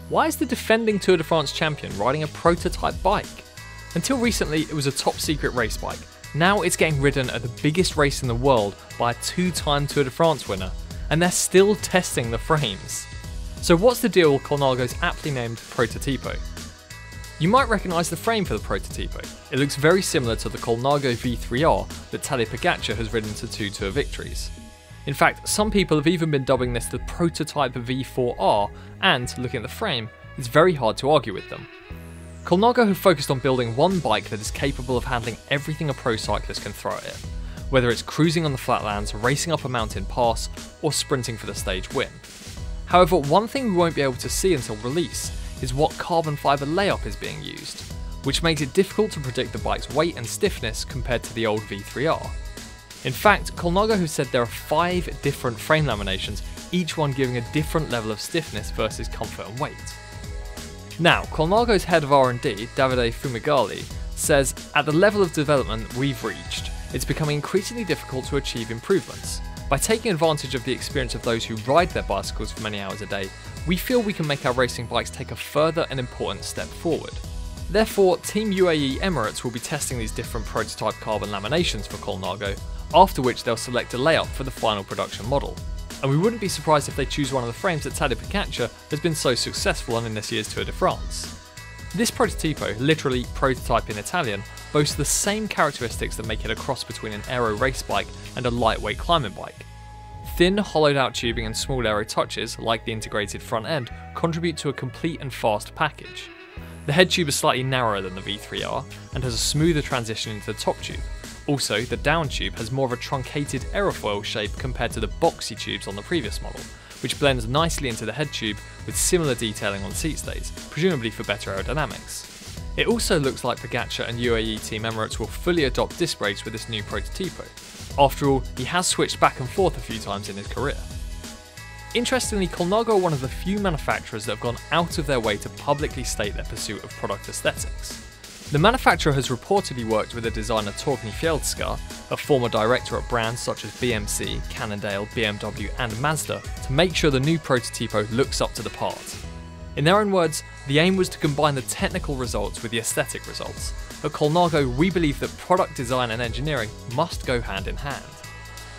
Why is the defending Tour de France champion riding a prototype bike? Until recently, it was a top secret race bike. Now it's getting ridden at the biggest race in the world by a 2-time Tour de France winner, and they're still testing the frames. So what's the deal with Colnago's aptly named Prototipo? You might recognise the frame for the Prototipo. It looks very similar to the Colnago V3R that Tadej Pogačar has ridden to 2 Tour victories. In fact, some people have even been dubbing this the Prototype V4R, and, looking at the frame, it's very hard to argue with them. Colnago have focused on building one bike that is capable of handling everything a pro cyclist can throw at it, whether it's cruising on the flatlands, racing up a mountain pass, or sprinting for the stage win. However, one thing we won't be able to see until release is what carbon fibre layup is being used, which makes it difficult to predict the bike's weight and stiffness compared to the old V3R. In fact, Colnago have said there are 5 different frame laminations, each one giving a different level of stiffness versus comfort and weight. Now, Colnago's head of R&D, Davide Fumagalli, says, at the level of development we've reached, it's becoming increasingly difficult to achieve improvements. By taking advantage of the experience of those who ride their bicycles for many hours a day, we feel we can make our racing bikes take a further and important step forward. Therefore, Team UAE Emirates will be testing these different prototype carbon laminations for Colnago, after which they'll select a layout for the final production model. And we wouldn't be surprised if they choose one of the frames that Tadej Pogačar has been so successful on in this year's Tour de France. This Prototipo, literally prototype in Italian, boasts the same characteristics that make it a cross between an aero race bike and a lightweight climbing bike. Thin, hollowed out tubing and small aero touches, like the integrated front end, contribute to a complete and fast package. The head tube is slightly narrower than the V3R and has a smoother transition into the top tube. Also, the down tube has more of a truncated aerofoil shape compared to the boxy tubes on the previous model, which blends nicely into the head tube with similar detailing on seat stays, presumably for better aerodynamics. It also looks like Pogačar and UAE Team Emirates will fully adopt disc brakes with this new Prototipo. After all, he has switched back and forth a few times in his career. Interestingly, Colnago are one of the few manufacturers that have gone out of their way to publicly state their pursuit of product aesthetics. The manufacturer has reportedly worked with the designer Torgny Fjeldskar, a former director at brands such as BMC, Cannondale, BMW and Mazda, to make sure the new Prototipo looks up to the part. In their own words, the aim was to combine the technical results with the aesthetic results. At Colnago, we believe that product design and engineering must go hand in hand.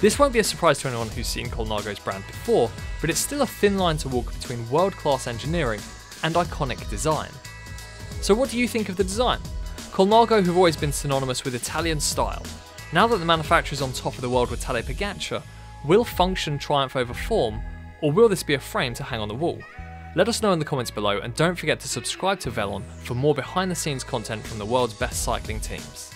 This won't be a surprise to anyone who's seen Colnago's brand before, but it's still a thin line to walk between world-class engineering and iconic design. So what do you think of the design? Colnago have always been synonymous with Italian style. Now that the manufacturer is on top of the world with Tadej Pogačar, will function triumph over form, or will this be a frame to hang on the wall? Let us know in the comments below, and don't forget to subscribe to Velon for more behind the scenes content from the world's best cycling teams.